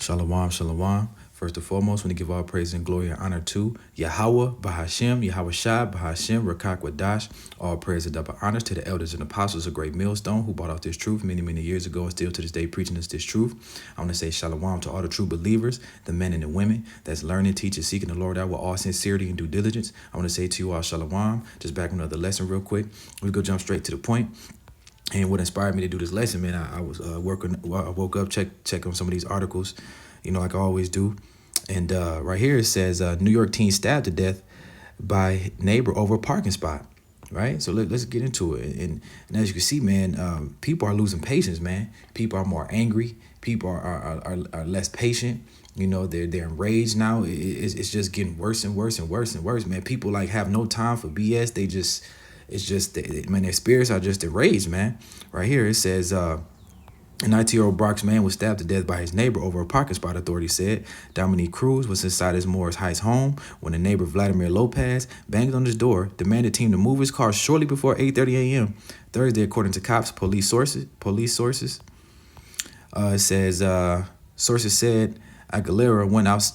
Shalom, shalom. First and foremost, we want to give all praise and glory and honor to Yahweh, Bahashem, Yahweh Shai, Bahashem, Rakak Wadash. All praise and double honors to the elders and apostles of Great Millstone who brought out this truth many, many years ago and still to this day preaching us this truth. I want to say shalom to all the true believers, the men and the women that's learning, teaching, seeking the Lord out with all sincerity and due diligence. I want to say to you all shalom. Just back on another lesson real quick. We're going to jump straight to the point. And what inspired me to do this lesson, man, I was working. I woke up, check on some of these articles, like I always do. And right here it says New York teen stabbed to death by neighbor over a parking spot. Right. So let's get into it. And as you can see, man, people are losing patience, man. People are more angry. People are less patient. They're enraged now. It's just getting worse and worse and worse and worse, man. People have no time for BS. It's just, man, their spirits are just enraged, man. Right here it says, an 19-year-old Bronx man was stabbed to death by his neighbor over a parking spot, authorities said. Dominique Cruz was inside his Morris Heights home when the neighbor Vladimir Lopez banged on his door, demanded the team to move his car shortly before 8:30 a.m. Thursday, according to cops. Police sources. It says sources said Aguilera went out.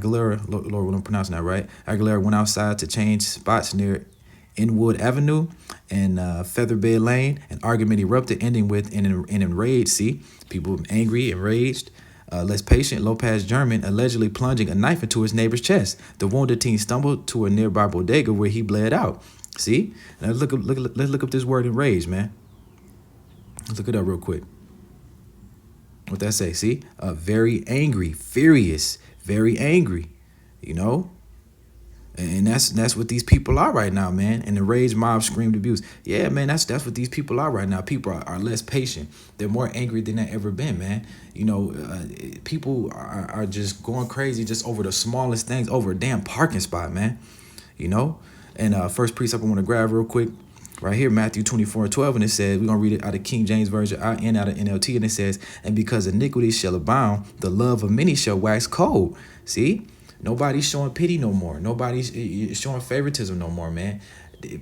Lord, I'm pronouncing that right. Aguilera went outside to change spots near Inwood Avenue and Featherbed Lane. An argument erupted, ending with an enraged. See, people angry, enraged, less patient. Lopez German allegedly plunging a knife into his neighbor's chest. The wounded teen stumbled to a nearby bodega where he bled out. See, now let's look up this word enraged, man. Let's look it up real quick. What that say? See, very angry, furious, very angry. And that's what these people are right now, man. And the rage mob screamed abuse. Yeah, man, that's what these people are right now. People are less patient. They're more angry than they've ever been, man. People are just going crazy just over the smallest things, over a damn parking spot, man. And first precept I want to grab real quick. Right here, Matthew 24:12, and it says, we're going to read it out of King James Version and out of NLT, and it says, and because iniquity shall abound, the love of many shall wax cold. See? Nobody's showing pity no more. Nobody's showing favoritism no more, man.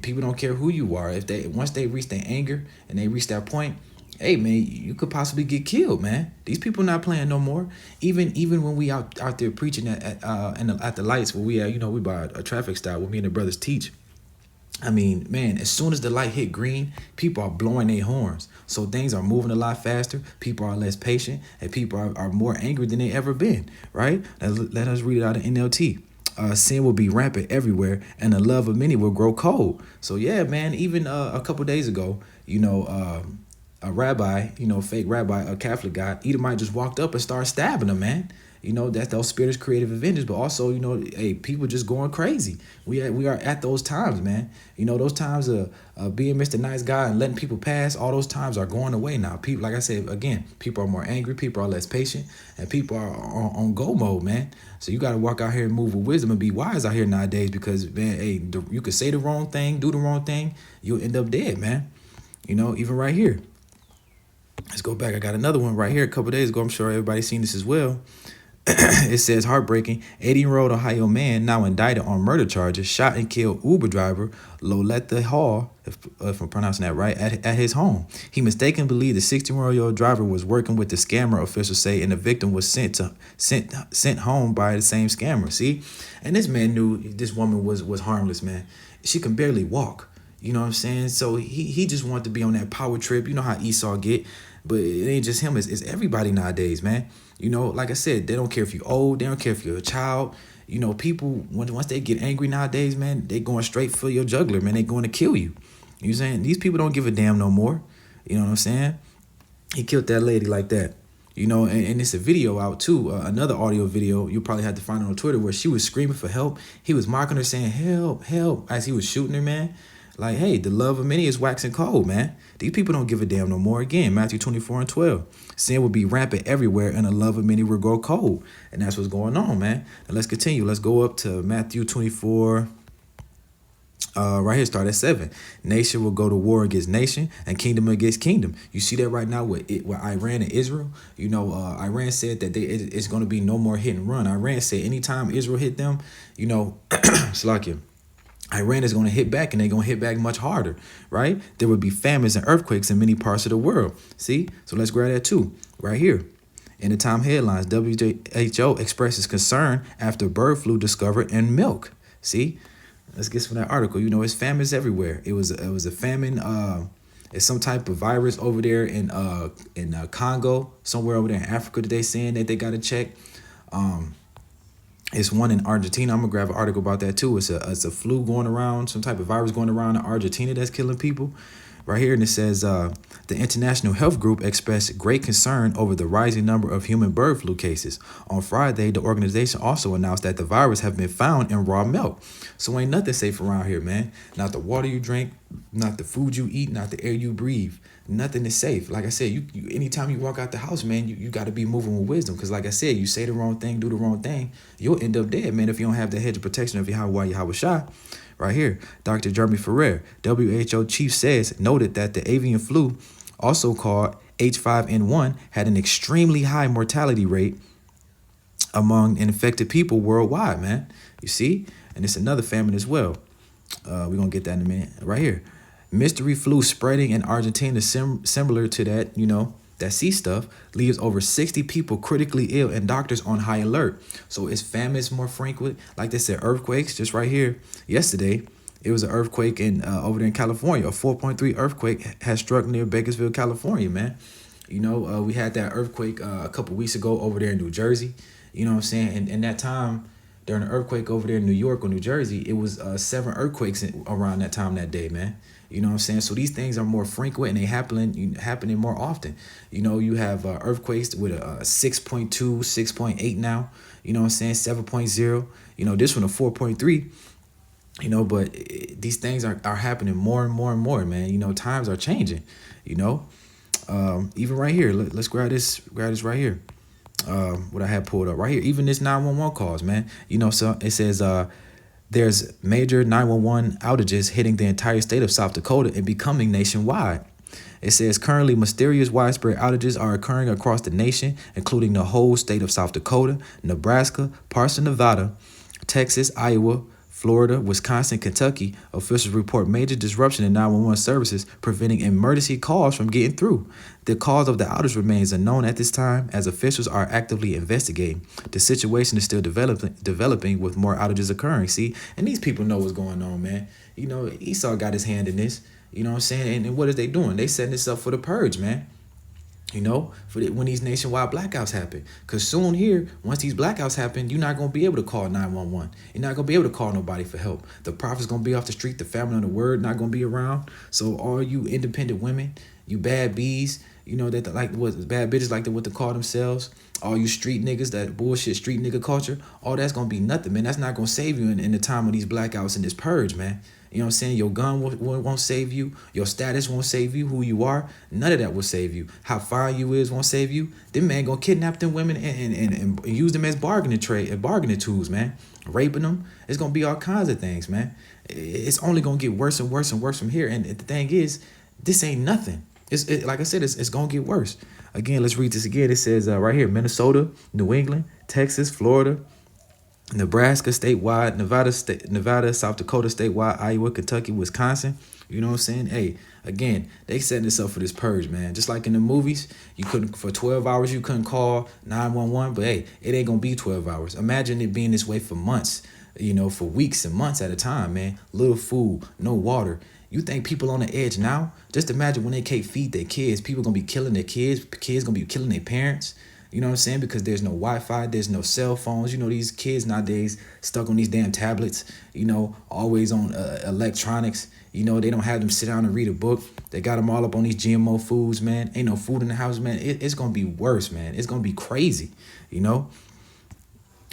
People don't care who you are. Once they reach their anger and they reach that point, hey, man, you could possibly get killed, man. These people not playing no more. Even when we out there preaching at the lights where we we by a traffic stop where me and the brothers teach. I mean, man, as soon as the light hit green, people are blowing their horns. So things are moving a lot faster. People are less patient, and people are more angry than they ever been, right? Let us read it out of NLT. Sin will be rampant everywhere, and the love of many will grow cold. So, yeah, man, even a couple days ago, a rabbi, fake rabbi, a Catholic guy, Edomite just walked up and started stabbing him, man. That those spirits creative Avengers, but also, hey, people just going crazy. We are at those times, man. Those times of being Mr. Nice Guy and letting people pass, all those times are going away now. People, like I said, again, people are more angry, people are less patient, and people are on go mode, man. So you got to walk out here and move with wisdom and be wise out here nowadays because, man, hey, you could say the wrong thing, do the wrong thing, you'll end up dead, man. Even right here. Let's go back. I got another one right here a couple days ago. I'm sure everybody's seen this as well. It says, heartbreaking, 80-year-old Ohio man now indicted on murder charges, shot and killed Uber driver Loletta Hall, if I'm pronouncing that right, at his home. He mistakenly believed the 61-year-old driver was working with the scammer, officials say, and the victim was sent home by the same scammer. See? And this man knew this woman was harmless, man. She can barely walk. You know what I'm saying? So he just wanted to be on that power trip. You know how Esau get. But it ain't just him. It's everybody nowadays, man. Like I said, they don't care if you're old. They don't care if you're a child. People, once they get angry nowadays, man, they going straight for your jugular, man. They going to kill you. You know what I'm saying? These people don't give a damn no more. You know what I'm saying? He killed that lady like that. And it's a video out, too. Another audio video. You probably had to find it on Twitter where she was screaming for help. He was mocking her, saying, help, help, as he was shooting her, man. Like, hey, the love of many is waxing cold, man. These people don't give a damn no more. Again, Matthew 24:12. Sin will be rampant everywhere, and the love of many will grow cold. And that's what's going on, man. Now let's continue. Let's go up to Matthew 24. Right here, start at 7. Nation will go to war against nation and kingdom against kingdom. You see that right now with Iran and Israel. Iran said that it's going to be no more hit and run. Iran said anytime Israel hit them, Slakia. Iran is going to hit back, and they're going to hit back much harder, right? There will be famines and earthquakes in many parts of the world. See? So let's grab that too, right here. In the time headlines, WHO expresses concern after bird flu discovered in milk. See, let's get from that article. You know, it's famines everywhere. It was a famine. It's some type of virus over there in Congo, somewhere over there in Africa that they saying that they got to check. Um, it's one in Argentina. I'm gonna grab an article about that too. It's a flu going around, some type of virus going around in Argentina that's killing people. Right here, and it says the International Health Group expressed great concern over the rising number of human bird flu cases. On Friday, the organization also announced that the virus have been found in raw milk. So ain't nothing safe around here, man. Not the water you drink, not the food you eat, not the air you breathe. Nothing is safe. Like I said, you anytime you walk out the house, man, you got to be moving with wisdom. Because like I said, you say the wrong thing, do the wrong thing, you'll end up dead, man, if you don't have the hedge of protection of Yahweh Shah. Right here, Dr. Jeremy Ferrer, WHO chief says, noted that the avian flu, also called H5N1, had an extremely high mortality rate among infected people worldwide, man. You see? And it's another famine as well. We're going to get that in a minute. Right here. Mystery flu spreading in Argentina, similar to that, that sea stuff, leaves over 60 people critically ill and doctors on high alert. So is famines more frequent? Like they said, earthquakes, just right here. Yesterday, it was an earthquake in over there in California. A 4.3 earthquake has struck near Bakersfield, California, man. We had that earthquake a couple weeks ago over there in New Jersey. You know what I'm saying? And in that time, during an earthquake over there in New York or New Jersey, it was 7 earthquakes around that time that day, man. You know what I'm saying? So these things are more frequent and they happening more often. You have earthquakes with a 6.2, 6.8 now. You know what I'm saying? 7.0. This one a 4.3. But these things are happening more and more and more, man. Times are changing. Even right here, let's grab this right here. What I had pulled up right here. Even this 911 calls, man. So it says there's major 911 outages hitting the entire state of South Dakota and becoming nationwide. It says currently mysterious widespread outages are occurring across the nation, including the whole state of South Dakota, Nebraska, parts of Nevada, Texas, Iowa, Florida, Wisconsin, Kentucky. Officials report major disruption in 911 services, preventing emergency calls from getting through. The cause of the outage remains unknown at this time, as officials are actively investigating. The situation is still developing with more outages occurring. See, and these people know what's going on, man. Esau got his hand in this. You know what I'm saying? And what are they doing? They setting this up for the purge, man. When these nationwide blackouts happen. Because soon here, once these blackouts happen, you're not going to be able to call 911. You're not going to be able to call nobody for help. The prophet's going to be off the street. The family on the word not going to be around. So all you independent women, you bad bees, that like what bad bitches like to call themselves, all you street niggas, that bullshit street nigga culture, all that's going to be nothing, man. That's not going to save you in the time of these blackouts and this purge, man. You know what I'm saying? Your gun won't save you. Your status won't save you. Who you are, none of that will save you. How fine you is won't save you. Them man gonna kidnap them women and use them as bargaining tools, man. Raping them. It's gonna be all kinds of things, man. It's only gonna get worse and worse and worse from here. And the thing is, this ain't nothing. Like I said, it's gonna get worse. Again, let's read this again. It says right here, Minnesota, New England, Texas, Florida, Nebraska statewide, Nevada, South Dakota statewide, Iowa, Kentucky, Wisconsin. You know what I'm saying? Hey, again, they setting this up for this purge, man. Just like in the movies, you couldn't, for 12 hours, you couldn't call 911, but hey, it ain't gonna be 12 hours. Imagine it being this way for months, for weeks and months at a time, man. Little food, no water. You think people on the edge now? Just imagine when they can't feed their kids. People gonna be killing their kids. Kids gonna be killing their parents. You know what I'm saying? Because there's no Wi-Fi, there's no cell phones. These kids nowadays stuck on these damn tablets, always on electronics. They don't have them sit down and read a book. They got them all up on these GMO foods, man. Ain't no food in the house, man. It's going to be worse, man. It's going to be crazy,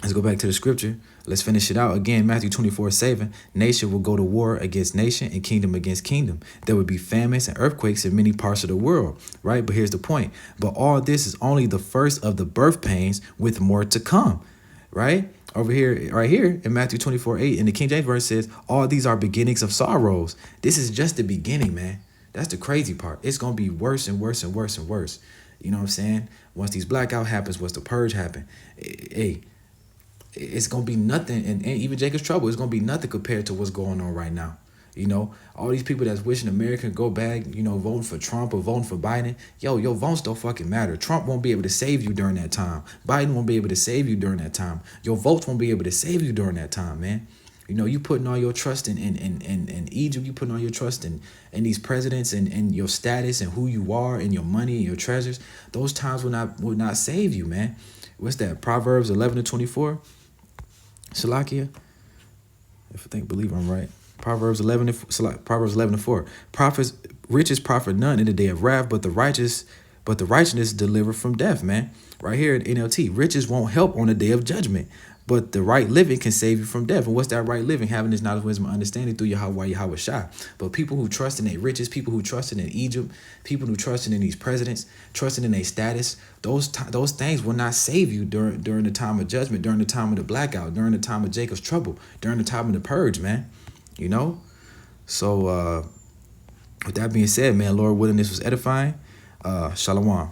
Let's go back to the scripture. Let's finish it out. Again, Matthew 24:7. Nation will go to war against nation and kingdom against kingdom. There will be famines and earthquakes in many parts of the world, right? But here's the point. But all this is only the first of the birth pains, with more to come, right? Over here, right here in Matthew 24:8, in the King James verse says, all these are beginnings of sorrows. This is just the beginning, man. That's the crazy part. It's going to be worse and worse and worse and worse. You know what I'm saying? Once these blackout happens, once the purge happen, hey, it's going to be nothing. And even Jacob's trouble is going to be nothing compared to what's going on right now. You know, all these people that's wishing America can go back, you know, voting for Trump or voting for Biden. Yo, your votes don't fucking matter. Trump won't be able to save you during that time. Biden won't be able to save you during that time. Your votes won't be able to save you during that time, man. You know, you putting all your trust in Egypt, you putting all your trust in these presidents and your status and who you are and your money and your treasures. Those times will not save you, man. What's that? Proverbs 11:24. Salakia. If I believe I'm right. Proverbs 11:4. Prophets, riches profit none in the day of wrath, but the righteousness deliver from death, man. Right here in NLT, riches won't help on the day of judgment, but the right living can save you from death. And what's that right living? Having this knowledge, wisdom, and understanding through Yahweh Shai. But people who trust in their riches, people who trusted in Egypt, people who trusted in these presidents, trusting in their status, those things will not save you during the time of judgment, during the time of the blackout, during the time of Jacob's trouble, during the time of the purge, man. You know? So with that being said, man, Lord willing, this was edifying. Shalom.